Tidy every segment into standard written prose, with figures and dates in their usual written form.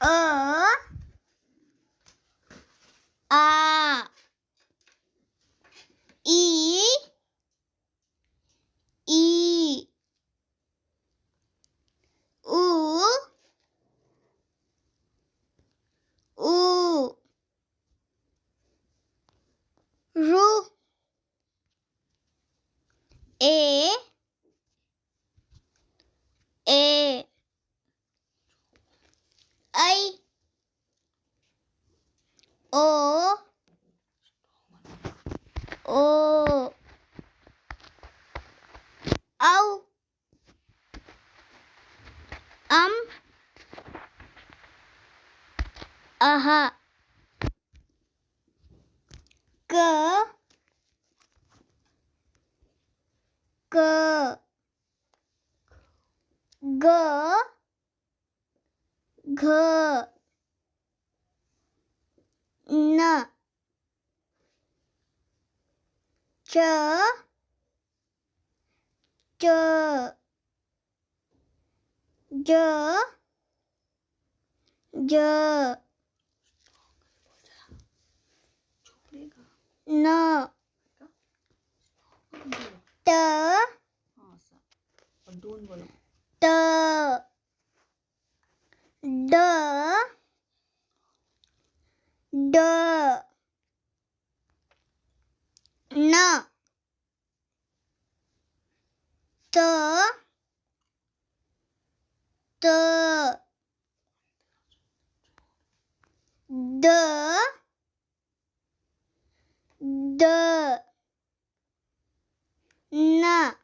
A E U Ru A I O Au Aha G N Ch N T D N T D N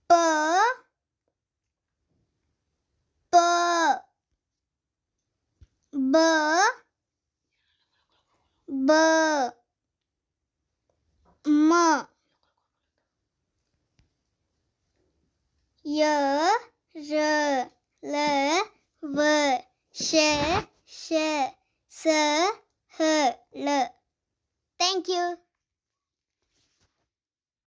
P B M Y R L V Sh S H L. Thank you.